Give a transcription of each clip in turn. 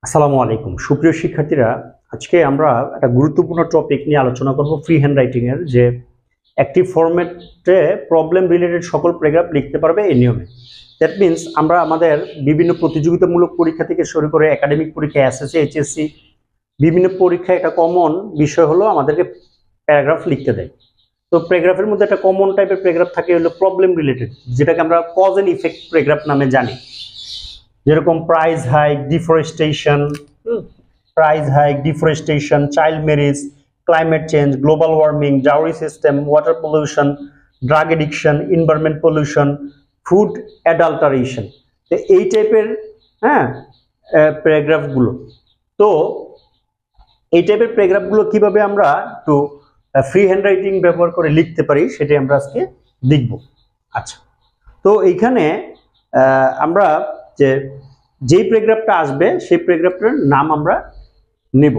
আসসালামু আলাইকুম সুপ্রিয় শিক্ষার্থীরা, আজকে আমরা একটা গুরুত্বপূর্ণ টপিক নিয়ে আলোচনা করব ফ্রি হ্যান্ড রাইটিং এর। যে একটি ফরম্যাটে প্রবলেম রিলেটেড সকল প্যারাগ্রাফ লিখতে পারবে এই নিয়মে। দ্যাট মিন্স আমরা আমাদের বিভিন্ন প্রতিযোগিতামূলক পরীক্ষা থেকে শুরু করে একাডেমিক পরীক্ষা, এসএসসি, এইচএসসি, বিভিন্ন পরীক্ষায় একটা কমন বিষয় হলো আমাদেরকে প্যারাগ্রাফ লিখতে দেয়। তো প্যারাগ্রাফের মধ্যে একটা কমন টাইপের প্যারাগ্রাফ থাকে হলো প্রবলেম রিলেটেড, যেটাকে আমরা কজ এন্ড ইফেক্ট প্যারাগ্রাফ নামে জানি। যেরকম price hike, deforestation, child marriage, climate change, global warming, dowry system, water pollution, drug addiction, environment pollution, food adulteration, এই টাইপের প্যারাগ্রাফগুলো। তো এই টাইপের প্যারাগ্রাফগুলো কিভাবে আমরা একটু ফ্রি হ্যান্ড রাইটিং ব্যবহার করে লিখতে পারি সেটাই আমরা আজকে দেখব। আচ্ছা, তো এইখানে আমরা যেই প্যারাগ্রাফটা আসবে সেই প্যারাগ্রাফটার নাম আমরা নেব।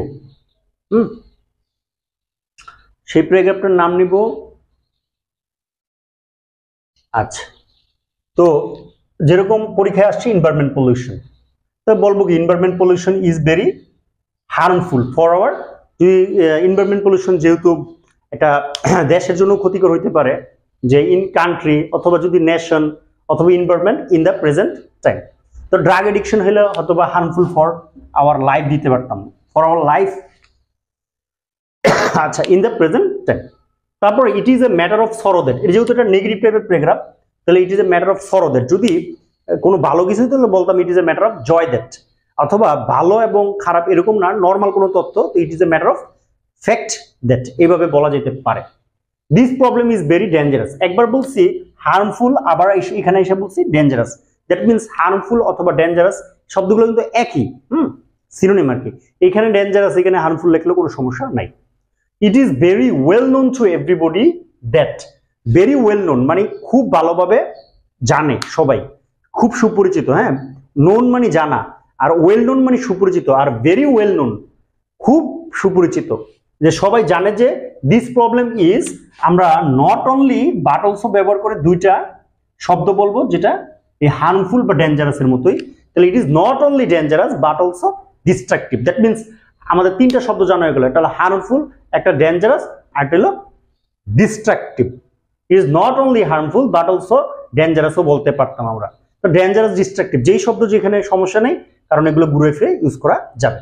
সেই প্যারাগ্রাফটার নাম নিব। আচ্ছা, তো যেরকম পরীক্ষায় আসছে এনভায়রনমেন্ট পলিউশন, তো বলবো কি environment pollution is very harmful for hour. Environment pollution যেহেতু এটা দেশের জন্য ক্ষতিকর হইতে পারে, যে ইন কান্ট্রি অথবা যদি নেশন অথবা environment in the present time. তো ড্রাগ এডিকশন হলে অথবা হার্মফুল ফর আওয়ার লাইফ দিতে পারতাম, ফর আওয়ার লাইফ। আচ্ছা, ইন দ্য প্রেজেন্ট টাইম। তারপর it is a matter of sorrow that, এটা যেহেতু একটা নেগেটিভ টাইপের প্যারাগ্রাফ, তাহলে it is a matter of sorrow that. যদি কোনো ভালো কিছু তাহলে বলতাম it is a matter of joy that, অথবা ভালো এবং খারাপ এরকম না, নর্মাল কোনো তথ্য, তো ইট is a matter of fact that, এইভাবে বলা যেতে পারে। This problem is very dangerous, একবার বলছি হার্মফুল, আবার এখানে এসে বলছি ডেঞ্জারাস। দ্যাট মিনস হার্মফুল অথবা ডেঞ্জারাস শব্দগুলো কিন্তু একই, সিনোনিম আর কি। এখানে ডেঞ্জারাস, এখানে হার্মফুল লিখলে কোনো সমস্যা নাই। It is very well known to everybody that, very well known মানে খুব ভালোভাবে জানে সবাই, খুব সুপরিচিত। নোন মানে জানা, আর ওয়েল নোন মানে সুপরিচিত, আর ভেরি ওয়েল নোন খুব সুপরিচিত, যে সবাই জানে যে দিস প্রবলেম ইজ, আমরা নট অনলি বাট অলসো ব্যবহার করে দুইটা শব্দ বলবো, যেটা এই হার্মফুল বা ডেঞ্জারাস এর মতোই। তাহলে it is not only dangerous but also destructive. That means আমাদের তিনটা শব্দ জানা হয়ে গেল, একটা হলো হার্মফুল, একটা ডেঞ্জারাস, আর একটা হলো destructive. It is not only harmful but also ডেঞ্জারাসও বলতে পারতাম আমরা। তো ডেঞ্জারাস, ডিস্ট্রাকটিভ যেই শব্দ যেখানে সমস্যা নেই, কারণ এগুলো ঘুরে ফিরে ইউজ করা যাবে।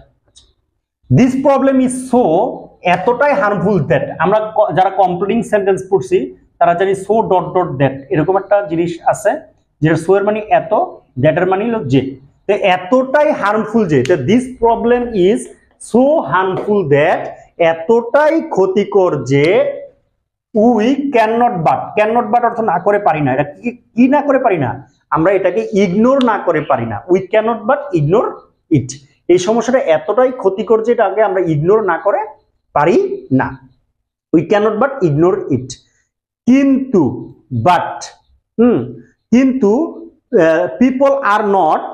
দিস প্রবলেম ইজ সো, এতটাই হার্মফুল দ্যাট, আমরা যারা কমপ্লিটিং সেন্টেন্স পড়ছি তারা জানি সো ডট ডট দ্যাট, এরকম একটা জিনিস আছে যেটা সো এর মানে এত, দ্যাট এর মানে হলো যে। তো এতটাই হার্মফুল যে, this problem is so harmful that, এতটাই ক্ষতিকর যে উই ক্যান নট বাট অর্থ না করে পারি না। এটা কি না করে পারি না, আমরা এটাকে ইগনোর না করে পারি না। We can not but ignore it, এই সমস্যাটা এতটাই ক্ষতিকর যে এটাকে আমরা ইগনোর না করে পারি না। We can not but ignore it. কিন্তু বাট, কিন্তু পিপল আর নট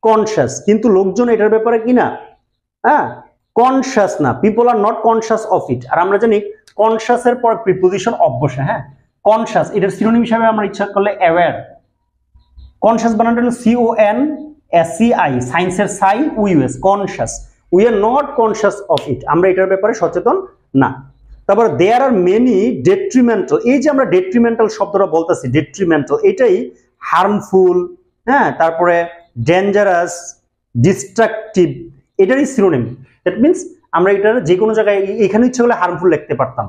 কনসিয়াস, কিন্তু লোকজন এটার ব্যাপারে কি না, কনসিয়াস না, people are not conscious of it. আর আমরা জানি কনসিয়াস এর পর প্রিপোজিশন অফ বসে। কনসিয়াস এটার সিনোনিম হিসাবে আমরা ইচ্ছা করলে অ্যাওয়্যার, কনসিয়াস বানানটা হলো CONSCI, সায়েন্সের সাই, উইএস, conscious. We are not conscious of it, আমরা এটার ব্যাপারে সচেতন না। তারপর দেয়ার আর মেনি ডেট্রিমেন্টাল, এই যে আমরা ডেট্রিমেন্টাল শব্দটা বলতেছি, ডেট্রিমেন্টাল এটাই হার্মফুল, তারপরে ডেঞ্জারাস, ডিস্ট্রাকটিভ, এটারই সিনোনিম। দ্যাট মিনস আমরা এটার যে কোনো জায়গায় এখানে ইচ্ছে হলে হার্মফুল লিখতে পারতাম,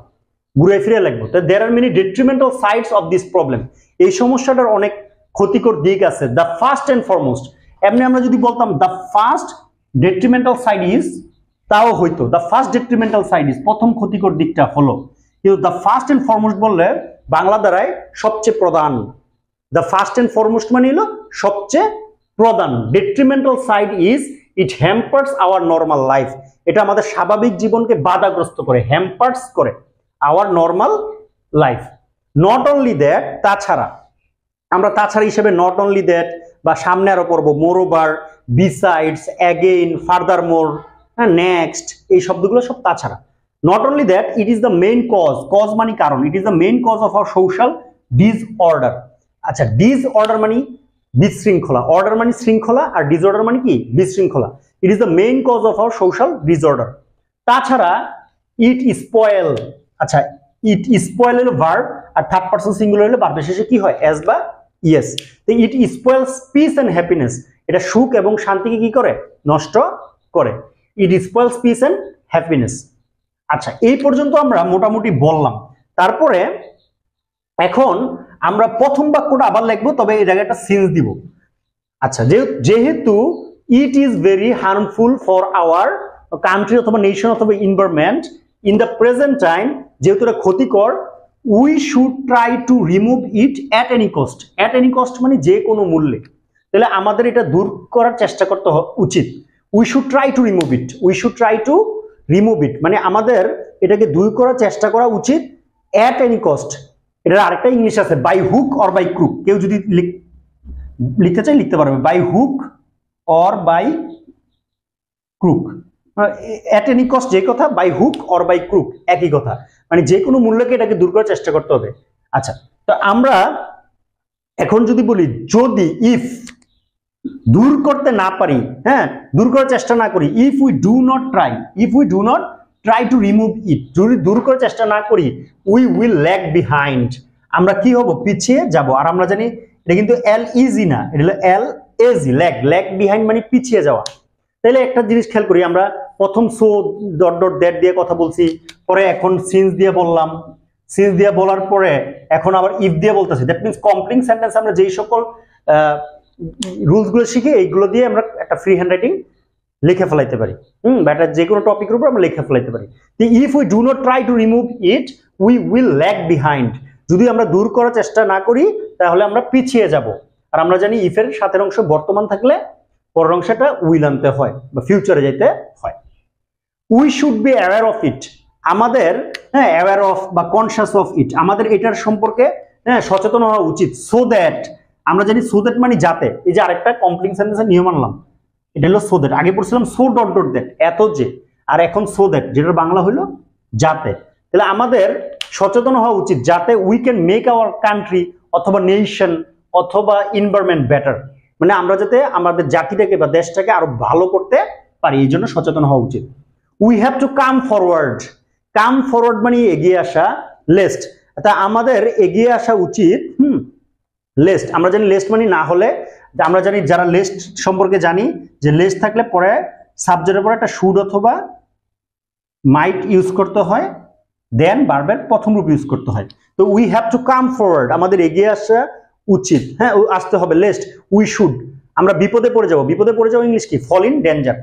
ঘুরে ফিরে লিখবো। তো there are many detrimental sides of this problem, এই সমস্যাটার অনেক ক্ষতিকর দিক আছে। দ্য ফার্স্ট এন্ড ফরমোস্ট, এমনি আমরা যদি বলতাম the first detrimental side is, তাও হইতো the first detrimental side is, প্রথম ক্ষতিকর দিকটা হলো। কিন্তু দ্য ফার্স্ট এন্ড ফরমোস্ট বললে বাংলা দ্বারায় সবচেয়ে প্রধান, দ্য ফার্স্ট এন্ড ফরমোস্ট মানে হলো সবচেয়ে প্রধান। Detrimental side is it hampers our normal life, এটা আমাদের স্বাভাবিক জীবনকে বাধাগ্রস্ত করে, হ্যাম্পার্স করে our normal life. Not only that, তাছাড়া, আমরা তাছাড়া হিসেবে নট অনলি দ্যাট বা সামনে আরো পড়বো moreover, besides, again, furthermore, next, এই শব্দগুলো সব তাছাড়া। Not only that, it is the main cause মানে কারণ, it is the main cause of our social disorder. আচ্ছা, ডিসঅর্ডার মানে বিশৃঙ্খলা, অর্ডার মানে শৃঙ্খলা, আর ডিসঅর্ডার মানে কি বিশৃঙ্খলা। It is the main cause of our social disorder. তাছাড়া ইট স্পয়েল, আচ্ছা ইট স্পয়েল হলো ভার্ব আর থার্ড পারসন সিঙ্গুলার হলে ভার্বের শেষে কি হয় এস বা ইয়েস। তো it spoils peace and happiness, এটা সুখ এবং শান্তিকে কি করে নষ্ট করে। It spoils peace and happiness. আচ্ছা এই পর্যন্ত আমরা মোটামুটি বললাম। তারপরে এখন আমরা প্রথম বাক্যটা আবার লিখবো, তবে এই জায়গায় একটা সিন্স দিব। আচ্ছা যেহেতু it is very harmful for our country অথবা নেশন অথবা environment in the present time, যেহেতু এটা ক্ষতিকর, we should try to remove it at any cost. At any cost মানে যে কোনো মূল্যে, তাহলে আমাদের এটা দূর করার চেষ্টা করতে উচিত। We should try to remove it, we should try to remove ইট মানে আমাদের এটাকে দূর করার চেষ্টা করা উচিত অ্যাট এনি কস্ট। এটার আরেকটা ইংলিশ আছে by hook or by crook, কেউ যদি লিখতে চাই লিখতে পারবে by hook or by crook. At any cost যে কথা, by hook or by crook একই কথা, মানে যে কোনো মূল্যকে এটাকে দূর করার চেষ্টা করতে হবে। আচ্ছা তো আমরা এখন যদি বলি যদি ইফ দূর করতে না পারি, হ্যাঁ দূর করার চেষ্টা না করি, if we do not try to remove ইট, যদি দূর করার চেষ্টা না করি, উই উইল ল্যাগ বিহাইন্ড, আমরা কি হব পিছিয়ে যাব। আর আমরা জানি এটা কিন্তু এল ইজি না, এটা হলো এল এজি, ল্যাগ বিহাইন্ড মানে পিছিয়ে যাওয়া। তাহলে একটা জিনিস খেয়াল করি, আমরা প্রথম সো ডট ডট দ্যাট দিয়ে কথা বলছি, পরে এখন সিন্স দিয়ে বললাম, সিন্স দিয়ে বলার পরে এখন আবার ইফ দিয়ে বলতেছি। দ্যাট মিনস কমপ্লিট সেন্টেন্স আমরা যেই সকল রুলস গুলো শিখে এইগুলো দিয়ে আমরা একটা ফ্রি হ্যান্ড রাইটিং লিখে ফেলাইতে পারি। বা এটা যে কোনো টপিকের উপর আমরা লিখে ফেলাইতে পারি। If we do not try to remove it we will lag behind, যদি আমরা দূর করার চেষ্টা না করি তাহলে আমরা পিছিয়ে যাব। আর আমরা জানি ইফের সাথের অংশ বর্তমান থাকলে পরের অংশটা উইল আনতে হয় বা ফিউচারে যেতে হয়। We should be aware of it, আমাদের অ্যাওয়্যার অফ বা কনসিয়াস অফ ইট, আমাদের এটার সম্পর্কে সচেতন হওয়া উচিত। সো দ্যাট, আমরা জানি সো দ্যাট মানে যাতে, এই যে আরেকটা কমপ্লিট সেন্টেন্সের নিয়ম আনলাম, এটা হলো সো দ্যাট। আগে পড়ছিলাম সো ডট ডট দ্যাট এত যে, আর এখন সো দ্যাট যেটার বাংলা হলো যাতে। তাহলে আমাদের সচেতন হওয়া উচিত যাতে we can make our country অথবা নেশন অথবা এনভায়রনমেন্ট বেটার, মানে আমরা যাতে আমাদের জাতিটাকে বা দেশটাকে আরো ভালো করতে পারি, এই জন্য সচেতন হওয়া উচিত। We have to come forward, come forward মানে এগিয়ে আসা, লেস্ট, তা আমাদের এগিয়ে আসা উচিত। লেস্ট আমরা জানি লেস্ট মানে না হলে, আমরা জানি যারা লেস্ট সম্পর্কে জানি যে লেস্ট থাকলে পরে সাবজেক্টের পরে একটা শুড অথবা মাইট ইউজ করতে হয়, দেন ভার্বের প্রথম রূপ ইউজ করতে হয়। তো we have to come forward, আমাদের এগিয়ে আসা উচিত, হ্যাঁ আসতে হবে। লেস্ট উই শুড, আমরা বিপদে পড়ে যাবো, বিপদে পড়ে যাবো ইংলিশ কি ফল ইন ডেঞ্জার,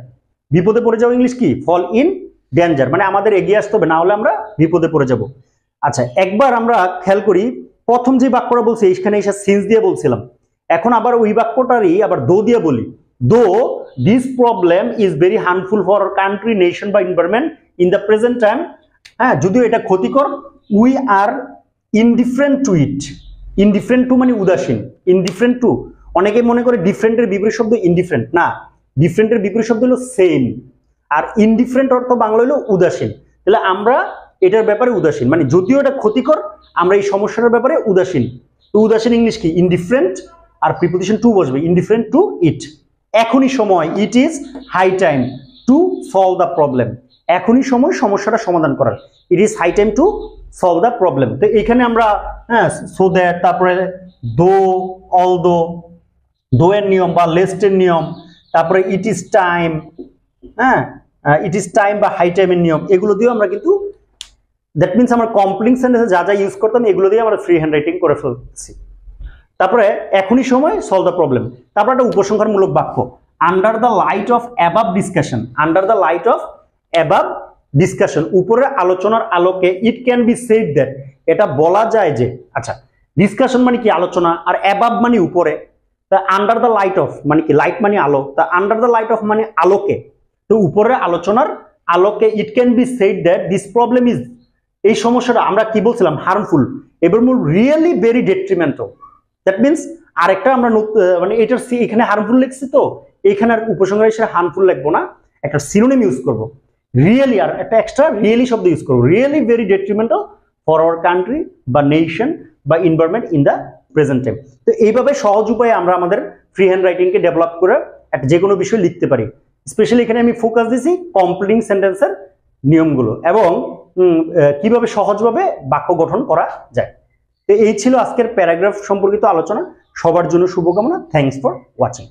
বিপদে পড়ে যাবো ইংলিশ কি ফল ইন ডেঞ্জার, মানে আমাদের এগিয়ে আসতে হবে, না হলে আমরা বিপদে পড়ে যাব। আচ্ছা একবার আমরা খেয়াল করি প্রথম যে বাক্যটা বলছি এইখানে এসে সিন্স দিয়ে বলছিলাম, এখন আবার ওই বাক্যটারই আবার দো দিয়ে বলি। Though this problem is very harmful for our country nation বা environment in the present time, হ্যাঁ যদিও এটা ক্ষতিকর, we are indifferent to it, indifferent to মানে উদাসীন, ইনডিফারেন্ট টু, অনেকে মনে করে ডিফারেন্টের বিপরীত শব্দ ইনডিফারেন্ট, না ডিফারেন্টের বিপরীত শব্দ হলো সেম, আর ইনডিফারেন্ট অর্থ বাংলা হলো উদাসীন। তাহলে আমরা এটার ব্যাপারে উদাসীন, মানে যদিও এটা ক্ষতিকর আমরা এই সমস্যাটার ব্যাপারে উদাসীন। তো উদাসীন ইংলিশ কি ইনডিফারেন্ট, আর প্রিপোজিশন টু বসবে, ইনডিফারেন্ট টু ইট। এখনই সময়, it is high time to solve the problem, এখনই সময় সমস্যাটা সমাধান করার, it is high time to solve the problem. তো এখানে আমরা সো দ্যাট, তারপরে দো, অল দো এর নিয়ম বা লেস্টের নিয়ম, তারপরে it is time, it is time বা হাই টাইমের নিয়ম, এগুলো দিয়ে আমরা কিন্তু দ্যাট মিনস আমরা কমপ্লিট সেন্টেন্সে যা যা ইউজ করতাম এগুলো দিয়ে আমরা ফ্রি হ্যান্ড রাইটিং করে ফেলছি। তারপরে এখনই সময় সলভ দ্য প্রবলেম, তারপর একটা উপসংহারমূলক বাক্য, under the light off above discussion, under the light off above discussion, উপরের আলোচনার আলোকে, it can be said that, এটা বলা যায় যে, আচ্ছা ডিসকাশন মানে কি আলোচনা, আর অ্যাবাভ মানে উপরে, তা আন্ডার দ্য লাইট অফ মানে কি, লাইট মানে আলো, তা আন্ডার দ্য লাইট অফ মানে আলোকে, তো উপরের আলোচনার আলোকে it can be said that this problem is, এই সমস্যাটা আমরা কি বলছিলাম হার্মফুল, এবার মূল really very detrimental. That means আরেকটা আমরা মানে এটার এখানে হার্মফুল লিখছি, তো এখানে আর উপসংহার হিসেবে হার্মফুল লিখবো না, একটা সিনোনিম ইউজ করবো, রিয়েলি, আর একটা এক্সট্রা রিয়েলি শব্দ ইউজ করবো, really very detrimental for our country বা নেশন বা environment in the present time. তো এইভাবে সহজ উপায়ে আমরা আমাদের ফ্রি হ্যান্ড রাইটিংকে ডেভেলপ করে একটা যে কোনো বিষয় লিখতে পারি। স্পেশালি এখানে আমি ফোকাস দিছি কমপ্লিটিং সেন্টেন্সের নিয়মগুলো এবং কিভাবে সহজভাবে বাক্য গঠন করা যায়। তো এই ছিল আজকের প্যারাগ্রাফ সম্পর্কিত আলোচনা। সবার জন্য শুভকামনা। Thanks for watching.